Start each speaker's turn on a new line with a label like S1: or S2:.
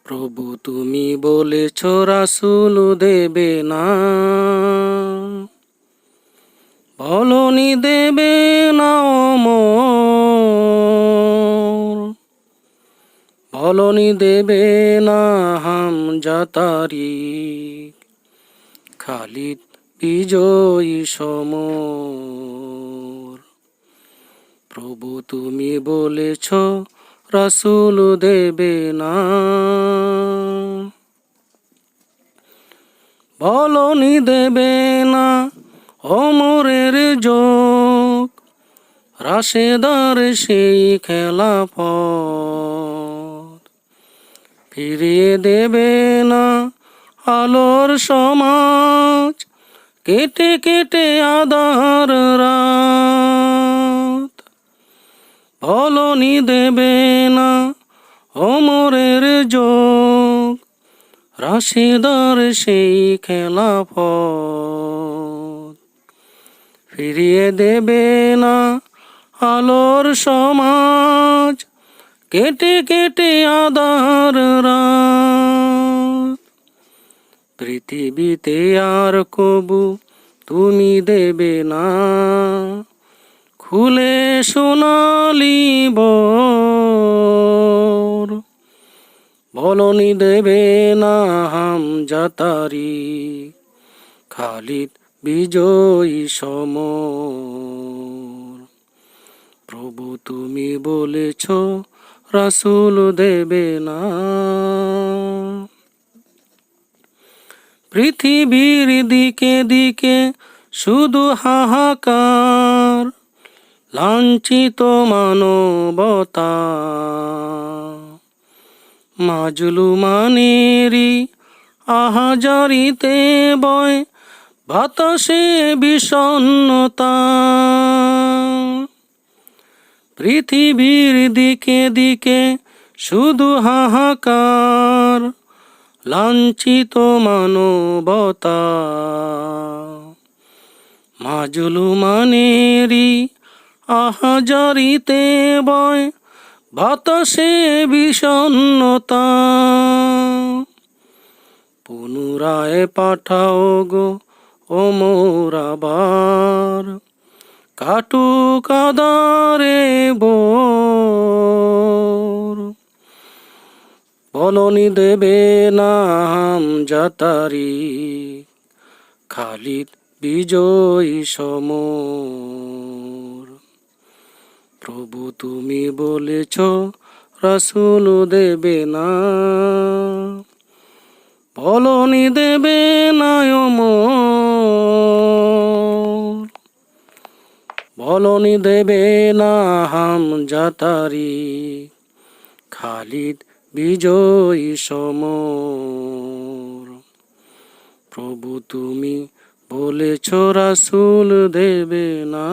S1: প্রভু তুমি বলেছ রাসূল দেবে না, বলনি দেবে না অমর, বলনি দেবে না হামজাতারিক, খালিদ বিজয়ী সমর। প্রভু তুমি বলেছ রাসূল দেবে না, বলনি দেবে না অমরের যোগ, রাশেদার সেই খেলাফত, ফিরিয়ে দেবে না আলোর সমাজ, কেটে কেটে আধার রাত। বলনি দেবে না অমরের যোগ, রাশেদার সেই খেলাফত, ফিরিয়ে দেবে না আলোর সমাজ, কেটে কেটে আধার রাত। পৃথিবীতে আর কবু তুমি দেবে না খুলে সোনালি বর, বলনি দেবে না হামজাতারিক, খালিদ বিজয়ী সমর। প্রভু তুমি বলেছ রাসূল দেবে না। পৃথিবীর দিকে দিকে শুধু হাহাকার, লাঞ্ছিত মানবতা, মাজলুমানেরই আহাজারিতে বয় বাতাসে বিষণ্ণতা। পৃথিবীর দিকে দিকে শুধু হাহাকার, লাঞ্ছিত মানবতা, মাজলুমানেরই আহাজারিতে বয় বাতাসে বিষণ্ণতা। পুনরায় পাঠাও গো ওমর আবার, কাটুক আঁধারে ভোর, বলনি দেবে না হামজাতারিক, খালিদ বিজয়ী সমর। প্রভু তুমি বলেছ রাসূল দেবে না, বলনি দেবে না অমর, বলনি দেবে না হামজাতারিক, খালিদ বিজয়ী সমর। প্রভু তুমি বলেছ রাসূল দেবে না।